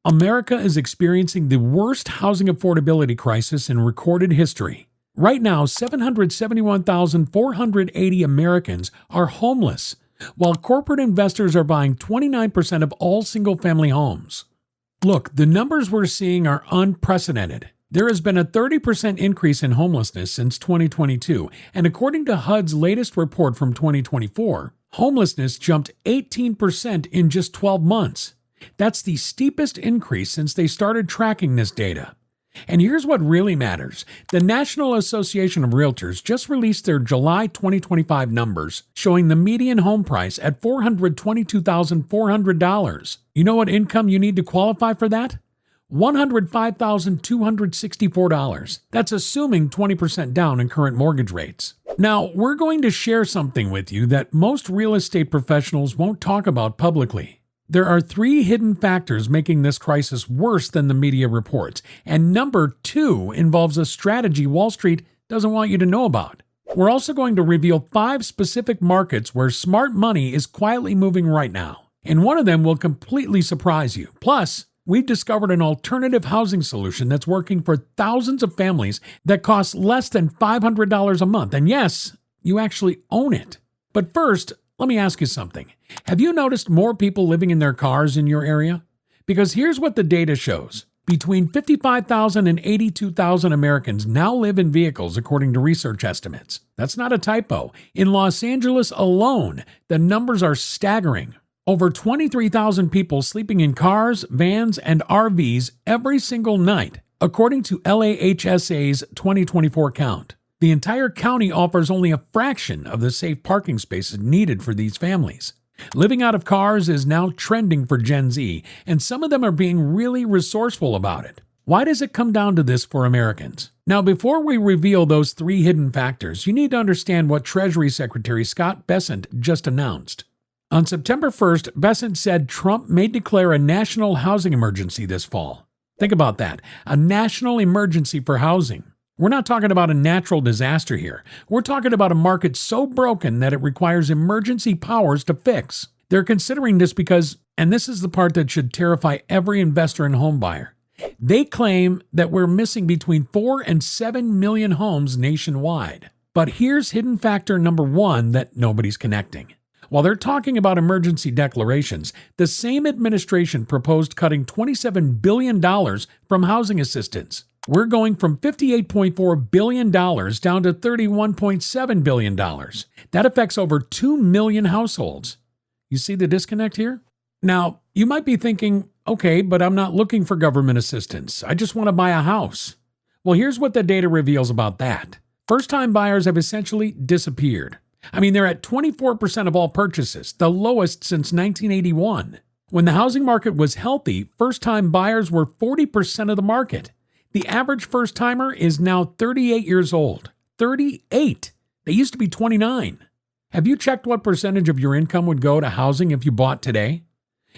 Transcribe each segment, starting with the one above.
America is experiencing the worst housing affordability crisis in recorded history. Right now, 771,480 Americans are homeless, while corporate investors are buying 29% of all single-family homes. Look, the numbers we're seeing are unprecedented. There has been a 30% increase in homelessness since 2022, and according to HUD's latest report from 2024, homelessness jumped 18% in just 12 months. That's the steepest increase since they started tracking this data. And here's what really matters. The National Association of Realtors just released their July 2025 numbers, showing the median home price at $422,400. You know what income you need to qualify for that? $105,264. That's assuming 20% down in current mortgage rates. Now, we're going to share something with you that most real estate professionals won't talk about publicly. There are 3 hidden factors making this crisis worse than the media reports, and number 2 involves a strategy Wall Street doesn't want you to know about. We're also going to reveal 5 specific markets where smart money is quietly moving right now, and one of them will completely surprise you. Plus, we've discovered an alternative housing solution that's working for thousands of families that costs less than $500 a month, and yes, you actually own it. But first, let me ask you something. Have you noticed more people living in their cars in your area? Because here's what the data shows. Between 55,000 and 82,000 Americans now live in vehicles, according to research estimates. That's not a typo. In Los Angeles alone, the numbers are staggering. Over 23,000 people sleeping in cars, vans, and RVs every single night, according to LAHSA's 2024 count. The entire county offers only a fraction of the safe parking spaces needed for these families. Living out of cars is now trending for Gen Z, and some of them are being really resourceful about it. Why does it come down to this for Americans? Now, before we reveal those 3 hidden factors, you need to understand what Treasury Secretary Scott Bessent just announced. On September 1st, Bessent said Trump may declare a national housing emergency this fall. Think about that, a national emergency for housing. We're not talking about a natural disaster here. We're talking about a market so broken that it requires emergency powers to fix. They're considering this because, and this is the part that should terrify every investor and home buyer, they claim that we're missing between 4 and 7 million homes nationwide. But here's hidden factor number 1 that nobody's connecting. While they're talking about emergency declarations, the same administration proposed cutting $27 billion from housing assistance. We're going from $58.4 billion down to $31.7 billion. That affects over 2 million households. You see the disconnect here? Now, you might be thinking, okay, but I'm not looking for government assistance. I just want to buy a house. Well, here's what the data reveals about that. First-time buyers have essentially disappeared. They're at 24% of all purchases, the lowest since 1981. When the housing market was healthy, first-time buyers were 40% of the market. The average first-timer is now 38 years old. 38! They used to be 29. Have you checked what percentage of your income would go to housing if you bought today?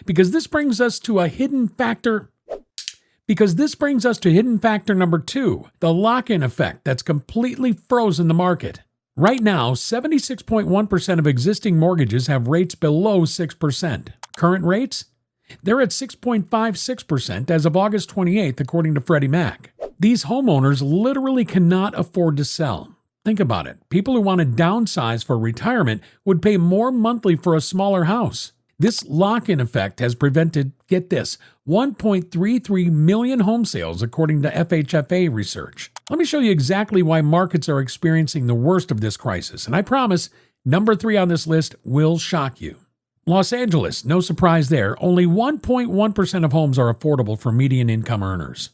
Because this brings us to hidden factor number 2, the lock-in effect that's completely frozen the market. Right now, 76.1% of existing mortgages have rates below 6%. Current rates? They're at 6.56% as of August 28th, according to Freddie Mac. These homeowners literally cannot afford to sell. Think about it. People who want to downsize for retirement would pay more monthly for a smaller house. This lock-in effect has prevented, get this, 1.33 million home sales, according to FHFA research. Let me show you exactly why markets are experiencing the worst of this crisis, and I promise, number 3 on this list will shock you. Los Angeles, no surprise there, only 1.1% of homes are affordable for median income earners.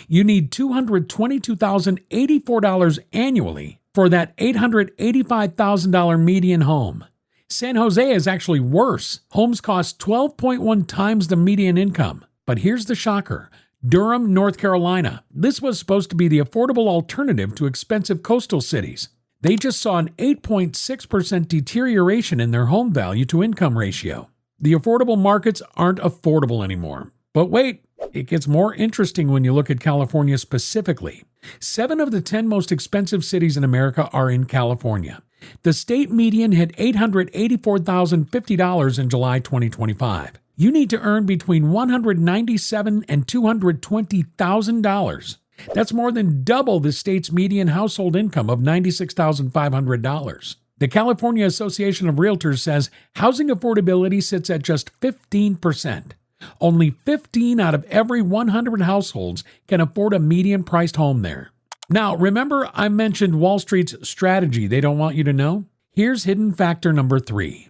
You need $222,084 annually for that $885,000 median home. San Jose is actually worse. Homes cost 12.1 times the median income. But here's the shocker. Durham, North Carolina. This was supposed to be the affordable alternative to expensive coastal cities. They just saw an 8.6% deterioration in their home value to income ratio. The affordable markets aren't affordable anymore. But wait, it gets more interesting when you look at California specifically. 7 of the 10 most expensive cities in America are in California. The state median hit $884,050 in July 2025. you need to earn between $197,000 and $220,000. That's more than double the state's median household income of $96,500. The California Association of Realtors says housing affordability sits at just 15%. Only 15 out of every 100 households can afford a median-priced home there. Now, remember I mentioned Wall Street's strategy they don't want you to know? Here's hidden factor number 3.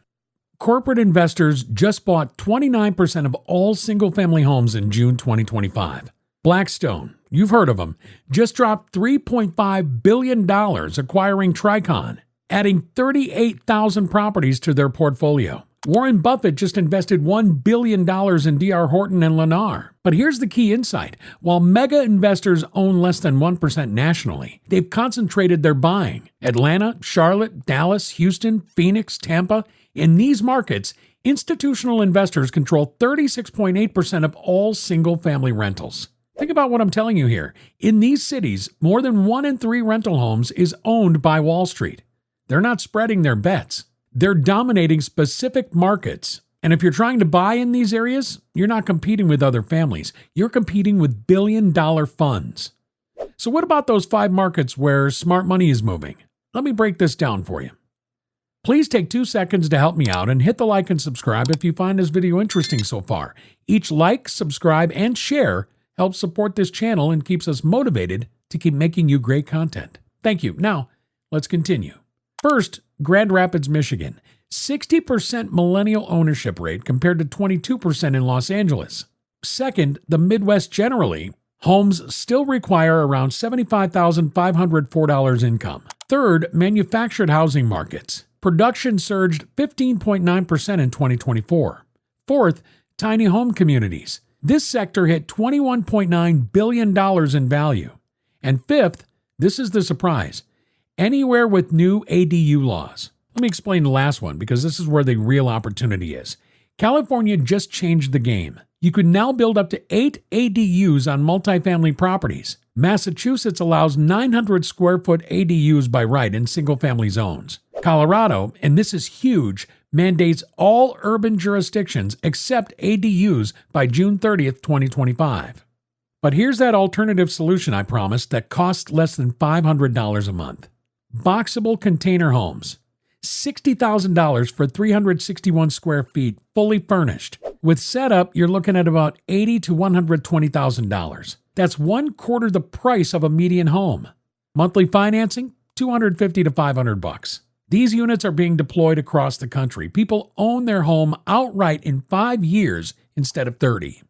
Corporate investors just bought 29% of all single-family homes in June 2025. Blackstone, you've heard of them, just dropped $3.5 billion acquiring Tricon, adding 38,000 properties to their portfolio. Warren Buffett just invested $1 billion in D.R. Horton and Lennar. But here's the key insight. While mega investors own less than 1% nationally, they've concentrated their buying. Atlanta, Charlotte, Dallas, Houston, Phoenix, Tampa. In these markets, institutional investors control 36.8% of all single-family rentals. Think about what I'm telling you here. In these cities, more than 1 in 3 rental homes is owned by Wall Street. They're not spreading their bets. They're dominating specific markets. And if you're trying to buy in these areas, you're not competing with other families. You're competing with billion-dollar funds. So what about those 5 markets where smart money is moving? Let me break this down for you. Please take 2 seconds to help me out and hit the like and subscribe if you find this video interesting so far. Each like, subscribe, and share helps support this channel and keeps us motivated to keep making you great content. Thank you. Now, let's continue. First, Grand Rapids, Michigan. 60% millennial ownership rate compared to 22% in Los Angeles. Second, the Midwest generally. Homes still require around $75,504 income. Third, manufactured housing markets. Production surged 15.9% in 2024. Fourth, tiny home communities. This sector hit $21.9 billion in value. And fifth, this is the surprise, anywhere with new ADU laws. Let me explain the last one because this is where the real opportunity is. California just changed the game. You can now build up to 8 ADUs on multifamily properties. Massachusetts allows 900 square foot ADUs by right in single-family zones. Colorado, and this is huge, mandates all urban jurisdictions accept ADUs by June 30th, 2025. But here's that alternative solution I promised that costs less than $500 a month. Boxable container homes. $60,000 for 361 square feet, fully furnished. With setup, you're looking at about $80,000 to $120,000. That's 1/4 the price of a median home. Monthly financing, $250 to $500. These units are being deployed across the country. People own their home outright in 5 years instead of 30.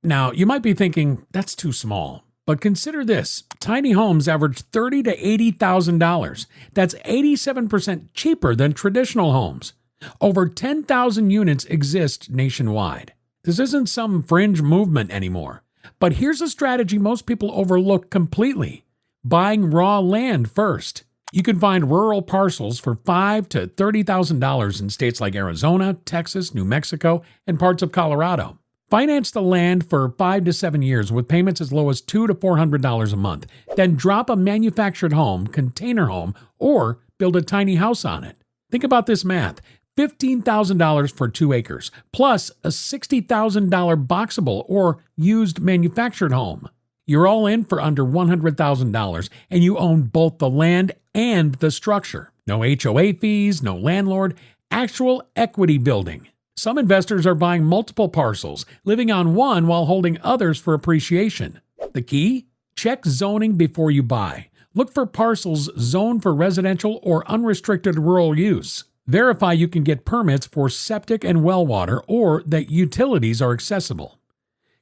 Now, you might be thinking, that's too small. But consider this, tiny homes average $30,000 to $80,000. That's 87% cheaper than traditional homes. Over 10,000 units exist nationwide. This isn't some fringe movement anymore. But here's a strategy most people overlook completely. Buying raw land first. You can find rural parcels for $5,000 to $30,000 in states like Arizona, Texas, New Mexico, and parts of Colorado. Finance the land for 5 to 7 years with payments as low as $200 to $400 a month. Then drop a manufactured home, container home, or build a tiny house on it. Think about this math. $15,000 for 2 acres, plus a $60,000 boxable or used manufactured home. You're all in for under $100,000, and you own both the land and the structure. No HOA fees, no landlord, actual equity building. Some investors are buying multiple parcels, living on one while holding others for appreciation. The key? Check zoning before you buy. Look for parcels zoned for residential or unrestricted rural use. Verify you can get permits for septic and well water or that utilities are accessible.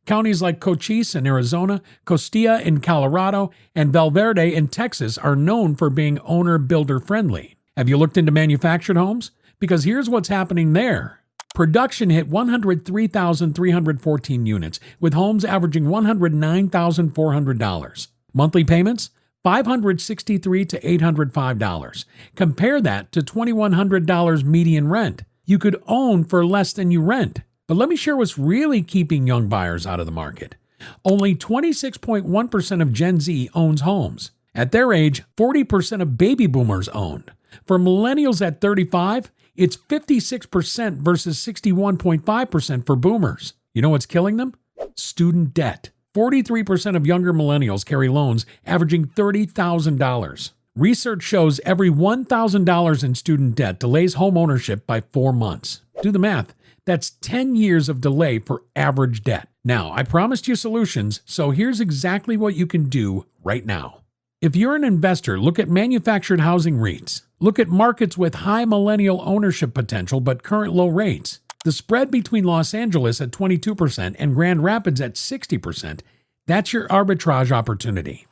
Counties like Cochise in Arizona, Costilla in Colorado, and Valverde in Texas are known for being owner-builder friendly. Have you looked into manufactured homes? Because here's what's happening there. Production hit 103,314 units, with homes averaging $109,400. Monthly payments? $563 to $805. Compare that to $2,100 median rent. You could own for less than you rent. But let me share what's really keeping young buyers out of the market. Only 26.1% of Gen Z owns homes. At their age, 40% of baby boomers owned. For millennials at 35, It's 56% versus 61.5% for boomers. You know what's killing them? Student debt. 43% of younger millennials carry loans averaging $30,000. Research shows every $1,000 in student debt delays homeownership by 4 months. Do the math. That's 10 years of delay for average debt. Now, I promised you solutions, so here's exactly what you can do right now. If you're an investor, look at manufactured housing REITs. Look at markets with high millennial ownership potential but current low rates. The spread between Los Angeles at 22% and Grand Rapids at 60%, that's your arbitrage opportunity.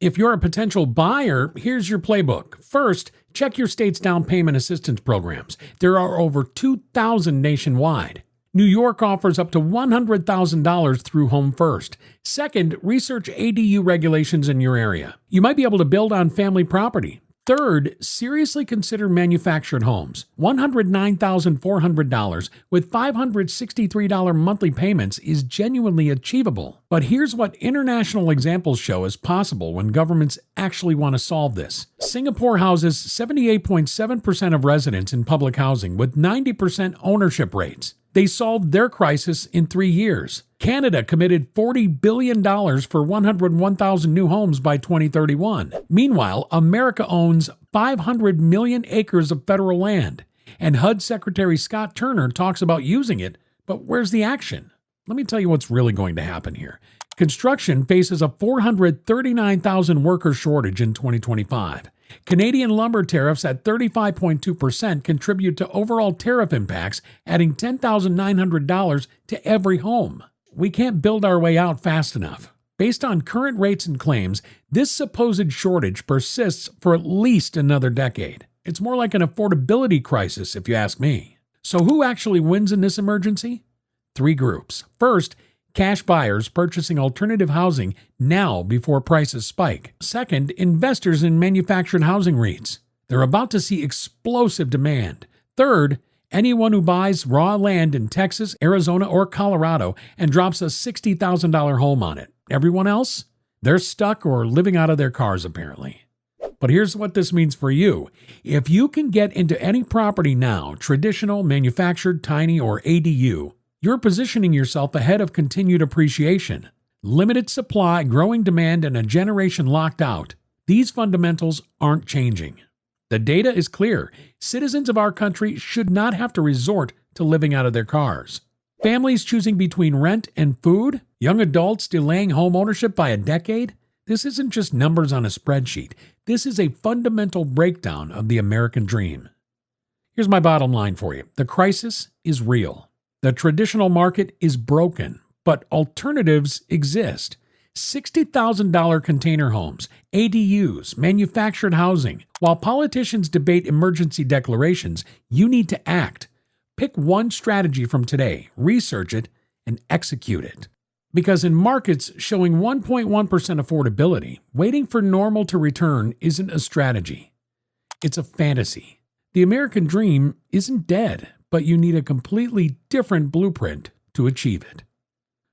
If you're a potential buyer, here's your playbook. First, check your state's down payment assistance programs. There are over 2,000 nationwide. New York offers up to $100,000 through Home First. Second, research ADU regulations in your area. You might be able to build on family property. Third, seriously consider manufactured homes. $109,400 with $563 monthly payments is genuinely achievable. But here's what international examples show is possible when governments actually want to solve this. Singapore houses 78.7% of residents in public housing with 90% ownership rates. They solved their crisis in 3 years. Canada committed $40 billion for 101,000 new homes by 2031. Meanwhile, America owns 500 million acres of federal land, and HUD Secretary Scott Turner talks about using it, but where's the action? Let me tell you what's really going to happen here. Construction faces a 439,000 worker shortage in 2025. Canadian lumber tariffs at 35.2% contribute to overall tariff impacts, adding $10,900 to every home. We can't build our way out fast enough. Based on current rates and claims, this supposed shortage persists for at least another decade. It's more like an affordability crisis, if you ask me. So who actually wins in this emergency? 3 groups. First, cash buyers purchasing alternative housing now before prices spike. Second, investors in manufactured housing REITs. They're about to see explosive demand. Third, anyone who buys raw land in Texas, Arizona, or Colorado and drops a $60,000 home on it. Everyone else? They're stuck or living out of their cars, apparently. But here's what this means for you. If you can get into any property now, traditional, manufactured, tiny, or ADU, you're positioning yourself ahead of continued appreciation. Limited supply, growing demand, and a generation locked out. These fundamentals aren't changing. The data is clear. Citizens of our country should not have to resort to living out of their cars. Families choosing between rent and food, young adults delaying home ownership by a decade. This isn't just numbers on a spreadsheet. This is a fundamental breakdown of the American dream. Here's my bottom line for you. The crisis is real. The traditional market is broken, but alternatives exist. $60,000 container homes, ADUs, manufactured housing. While politicians debate emergency declarations, you need to act. Pick one strategy from today, research it, and execute it. Because in markets showing 1.1% affordability, waiting for normal to return isn't a strategy. It's a fantasy. The American dream isn't dead, but you need a completely different blueprint to achieve it.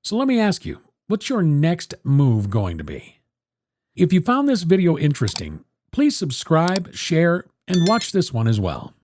So let me ask you, what's your next move going to be? If you found this video interesting, please subscribe, share, and watch this one as well.